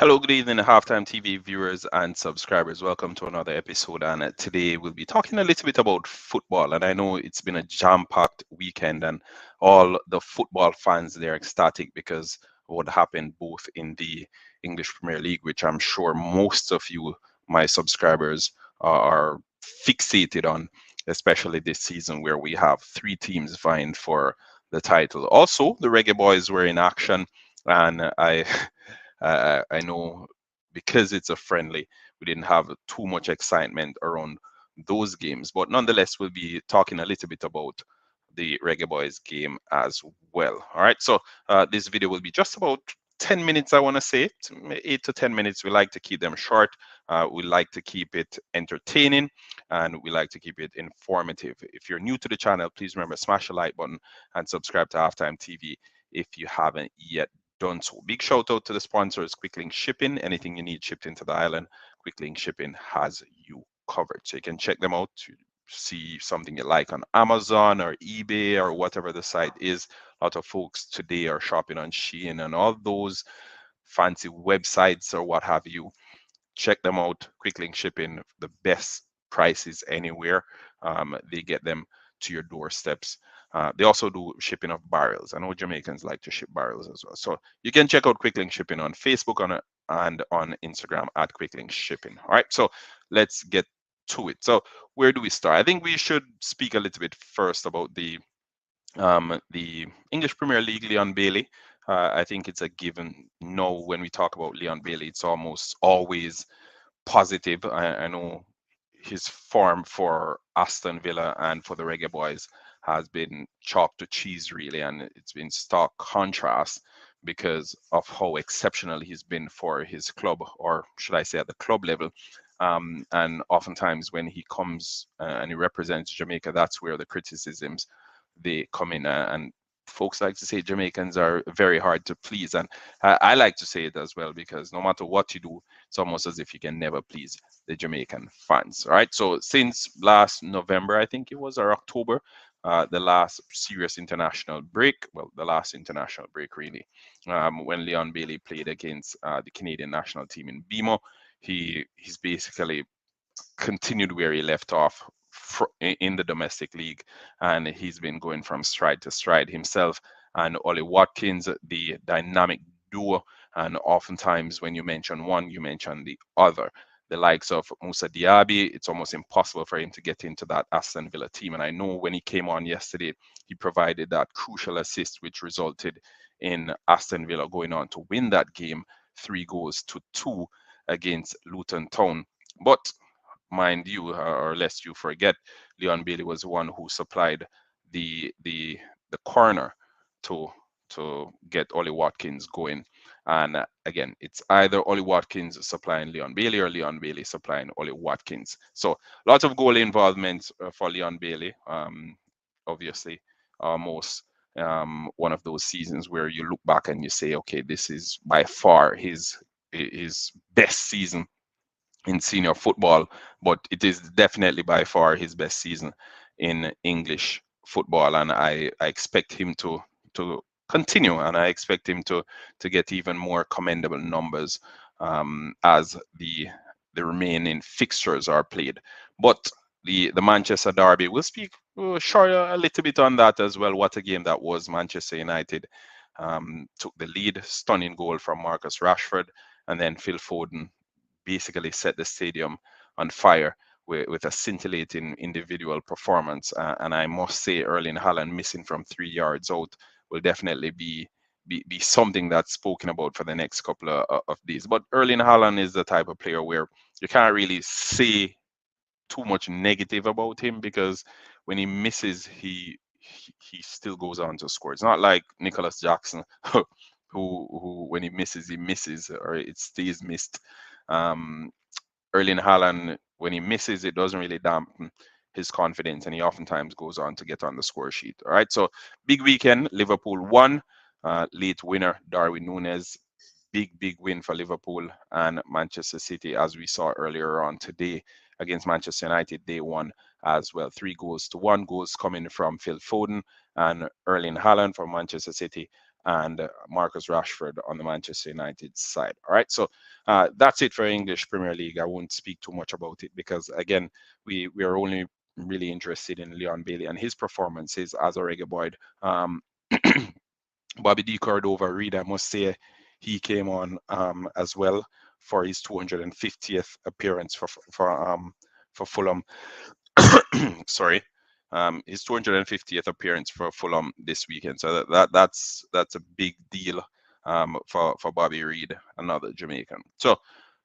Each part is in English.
Hello, good evening, Halftime TV viewers and subscribers. Welcome to another episode. And today we'll be talking a little bit about football. And I know it's been a jam-packed weekend, and all the football fans they're ecstatic because of what happened both in the English Premier League, which I'm sure most of you, my subscribers, are fixated on, especially this season where we have three teams vying for the title. Also, the Reggae Boys were in action, and I. I know because it's a friendly, we didn't have too much excitement around those games, but nonetheless, we'll be talking a little bit about the Reggae Boys game as well. All right, so this video will be just about 10 minutes, I want to say, 8 to 10 minutes. We like to keep them short. We like to keep it entertaining, and we like to keep it informative. If you're new to the channel, please remember smash the like button and subscribe to Halftime TV if you haven't yet done so. Big shout out to the sponsors, Quicklink Shipping. Anything you need shipped into the island, Quicklink Shipping has you covered. So you can check them out to see something you like on Amazon or eBay or whatever the site is. A lot of folks today are shopping on Shein and all those fancy websites or what have you. Check them out. Quicklink Shipping, the best prices anywhere. They get them to your doorsteps. They also do shipping of barrels. I know Jamaicans like to ship barrels as well. So you can check out Quicklink Shipping on Facebook and on Instagram at Quicklink Shipping. All right, so let's get to it. So where do we start? I think we should speak a little bit first about the English Premier League, Leon Bailey. I think it's a given. No, when we talk about Leon Bailey, it's almost always positive. I know his form for Aston Villa and for the Reggae Boys has been chalk to cheese, really, and it's been stark contrast because of how exceptional he's been for his club, or should I say, at the club level. And oftentimes, when he comes and he represents Jamaica, that's where the criticisms they come in. And folks like to say Jamaicans are very hard to please, and I like to say it as well because no matter what you do, it's almost as if you can never please the Jamaican fans. All right. So since last November, I think it was, or October, the last serious international break, well, the last international break really, when Leon Bailey played against the Canadian national team in BMO, he's basically continued where he left off in the domestic league, and he's been going from stride to stride himself. And Ollie Watkins, the dynamic duo, and oftentimes when you mention one, you mention the other. The likes of Musa Diaby, it's almost impossible for him to get into that Aston Villa team. And I know when he came on yesterday, he provided that crucial assist, which resulted in Aston Villa going on to win that game 3 goals to 2 against Luton Town. But mind you, or lest you forget, Leon Bailey was the one who supplied the corner to get Ollie Watkins going. And again, it's either Ollie Watkins supplying Leon Bailey or Leon Bailey supplying Ollie Watkins. So lots of goal involvement for Leon Bailey. Obviously, almost one of those seasons where you look back and you say, okay, this is by far his best season in senior football, but it is definitely by far his best season in English football, and I expect him to continue, and I expect him to get even more commendable numbers as the remaining fixtures are played. But the Manchester Derby, we'll speak short a little bit on that as well. What a game that was! Manchester United took the lead, stunning goal from Marcus Rashford, and then Phil Foden basically set the stadium on fire with a scintillating individual performance. And I must say, Erling Haaland missing from 3 yards out will definitely be something that's spoken about for the next couple of days. But Erling Haaland is the type of player where you can't really say too much negative about him because when he misses, he still goes on to score. It's not like Nicholas Jackson, who when he misses, or it stays missed. Um, Erling Haaland, when he misses, it doesn't really dampen his confidence, and he oftentimes goes on to get on the score sheet. All right, so big weekend. Liverpool won. Late winner Darwin Núñez. Big win for Liverpool, and Manchester City, as we saw earlier on today against Manchester United, they won as well. 3 goals to 1. Goals coming from Phil Foden and Erling Haaland for Manchester City, and Marcus Rashford on the Manchester United side. All right, so that's it for English Premier League. I won't speak too much about it because again, we are only really interested in Leon Bailey and his performances as a Reggae Boy. Um, Bobby D Cordova Reid, I must say, he came on as well for his 250th appearance for Fulham. Sorry, his 250th appearance for Fulham this weekend. So that's a big deal for Bobby Reid, another Jamaican. So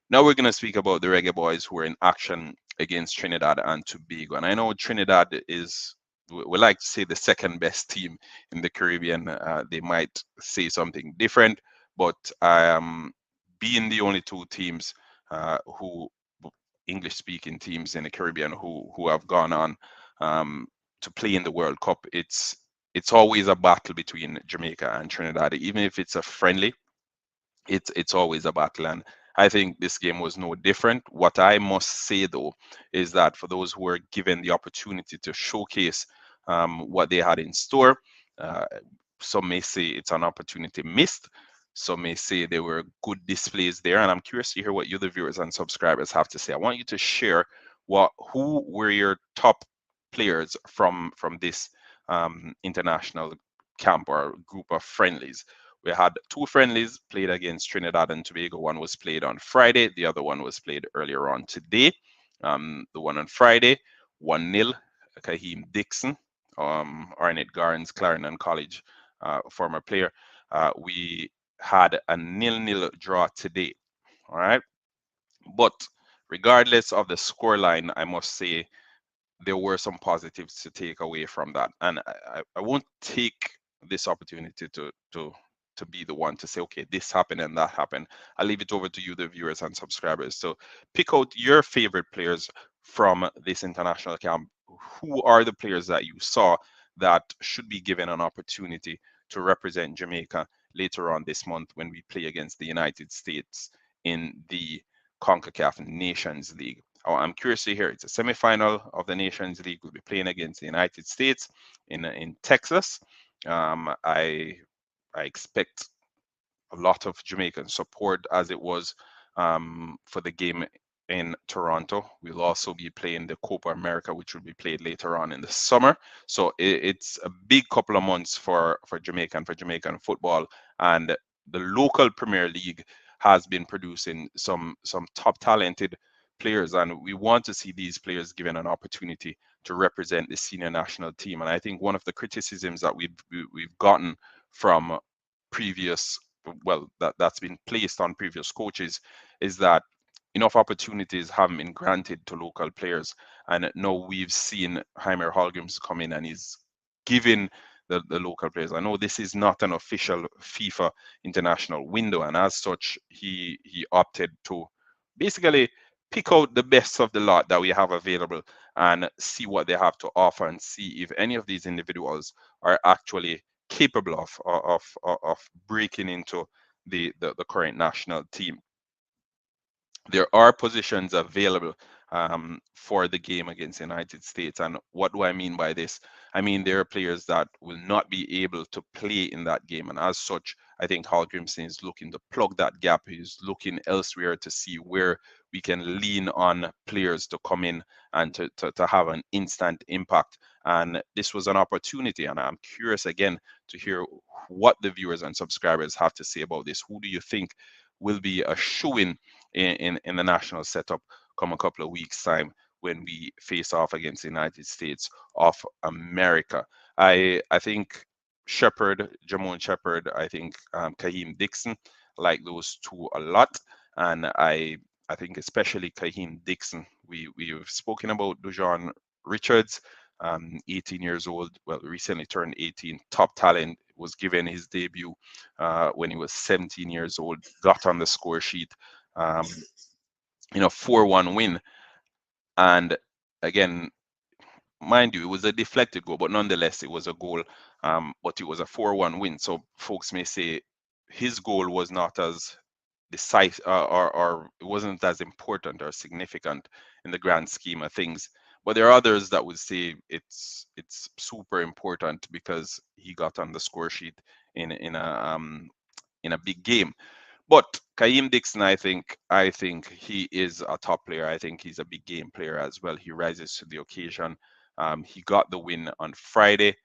now we're going to speak about the Reggae Boys who are in action against Trinidad and Tobago. And I know Trinidad is, we like to say, the second best team in the Caribbean. They might say something different, but being the only two teams who English speaking teams in the Caribbean who have gone on to play in the World Cup, it's always a battle between Jamaica and Trinidad, even if it's a friendly, it's always a battle. And I think this game was no different. What I must say though is that for those who were given the opportunity to showcase what they had in store, uh, some may say it's an opportunity missed. Some may say there were good displays there, and I'm curious to hear what you, the viewers and subscribers, have to say. I want you to share who were your top players from this international camp or group of friendlies. We had two friendlies played against Trinidad and Tobago. One was played on Friday, the other one was played earlier on today. The one on Friday, 1-0, Kahim Dixon, Arnett Garns, Clarendon College former player. We had a 0-0 draw today. All right. But regardless of the scoreline, I must say there were some positives to take away from that. And I won't take this opportunity to be the one to say, okay, this happened and that happened. I'll leave it over to you, the viewers and subscribers. So pick out your favorite players from this international camp. Who are the players that you saw that should be given an opportunity to represent Jamaica later on this month when we play against the United States in the CONCACAF Nations League? Oh, I'm curious to hear. It's a semifinal of the Nations League. We'll be playing against the United States in Texas. I expect a lot of Jamaican support as it was for the game in Toronto. We'll also be playing the Copa America, which will be played later on in the summer. So it's a big couple of months for Jamaican football, and the local Premier League has been producing some top talented players, and we want to see these players given an opportunity to represent the senior national team. And I think one of the criticisms that we've gotten from previous, well, that's been placed on previous coaches, is that enough opportunities haven't been granted to local players. And now we've seen Heimer Hallgrims come in and he's giving the local players. I know this is not an official FIFA international window, and as such, he opted to basically pick out the best of the lot that we have available and see what they have to offer and see if any of these individuals are actually capable of breaking into the current national team. There are positions available for the game against the United States. And what do I mean by this? I mean, there are players that will not be able to play in that game. And as such, I think Hal Grimson is looking to plug that gap. He's looking elsewhere to see where we can lean on players to come in and to have an instant impact. And this was an opportunity. And I'm curious again to hear what the viewers and subscribers have to say about this. Who do you think will be a shoo-in in the national setup come a couple of weeks' time when we face off against the United States of America? I think Shepard, Jamon Shepard, I think Kahim Dixon, like those two a lot, and I think especially Kahim Dixon. We've spoken about Dujon Richards, 18 years old, well, recently turned 18, top talent, was given his debut when he was 17 years old, got on the score sheet, um, 4-1 win. And again, mind you, it was a deflected goal, but nonetheless, it was a goal, but it was a 4-1 win. So folks may say his goal was not as decisive or it wasn't as important or significant in the grand scheme of things. But there are others that would say it's super important because he got on the score sheet in a big game. But Kahim Dixon, I think he is a top player. I think he's a big game player as well. He rises to the occasion. He got the win on Friday,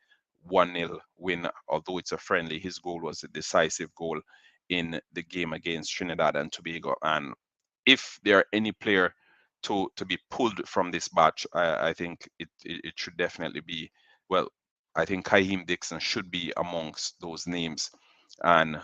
1-0 win. Although it's a friendly, his goal was a decisive goal in the game against Trinidad and Tobago. And if there are any player to be pulled from this batch, I think it should definitely be, well, I think Kahim Dixon should be amongst those names. And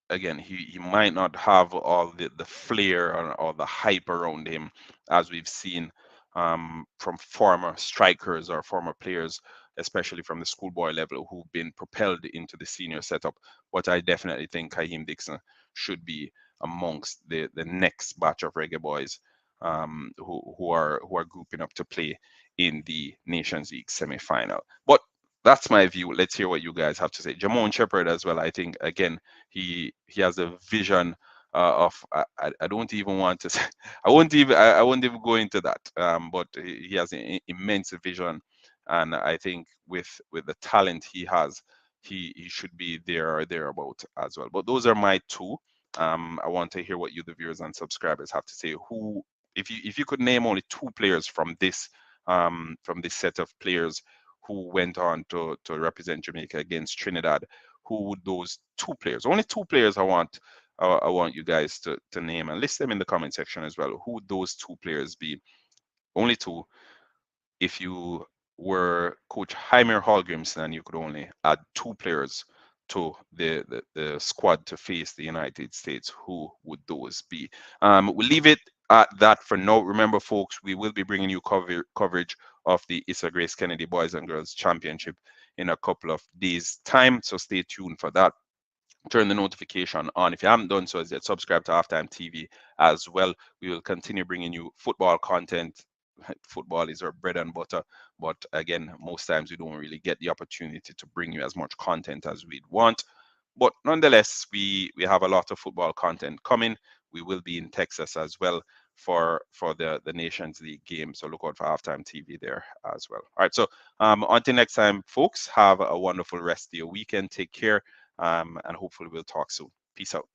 again, he might not have all the flair or the hype around him as we've seen from former strikers or former players, especially from the schoolboy level, who've been propelled into the senior setup. But I definitely think Kahim Dixon should be amongst the next batch of Reggae Boys who are grouping up to play in the Nations League semi-final. But that's my view. Let's hear what you guys have to say. Jamon Shepherd as well. I think again he has a vision of I don't even want to say, I won't even go into that. But he has an immense vision, and I think with the talent he has, he should be there or thereabout as well. But those are my two. I want to hear what you, the viewers and subscribers, have to say. Who, if you could name only two players from this set of players who went on to represent Jamaica against Trinidad, who would those two players? Only two players I want you guys to name and list them in the comment section as well. Who would those two players be? Only two. If you were Coach Jaime Hallgrimson and you could only add two players to the squad to face the United States, who would those be? We'll leave it at that for now. Remember, folks, we will be bringing you coverage of the Issa Grace Kennedy Boys and Girls Championship in a couple of days' time, so stay tuned for that. Turn the notification on if you haven't done so as yet. Subscribe to Halftime TV as well. We will continue bringing you football content. Football is our bread and butter, but again, most times we don't really get the opportunity to bring you as much content as we'd want. But nonetheless, we have a lot of football content coming. We will be in Texas as well for the Nations League game, so look out for Halftime TV there as well. All right, so until next time, folks, have a wonderful rest of your weekend. Take care, and hopefully we'll talk soon. Peace out.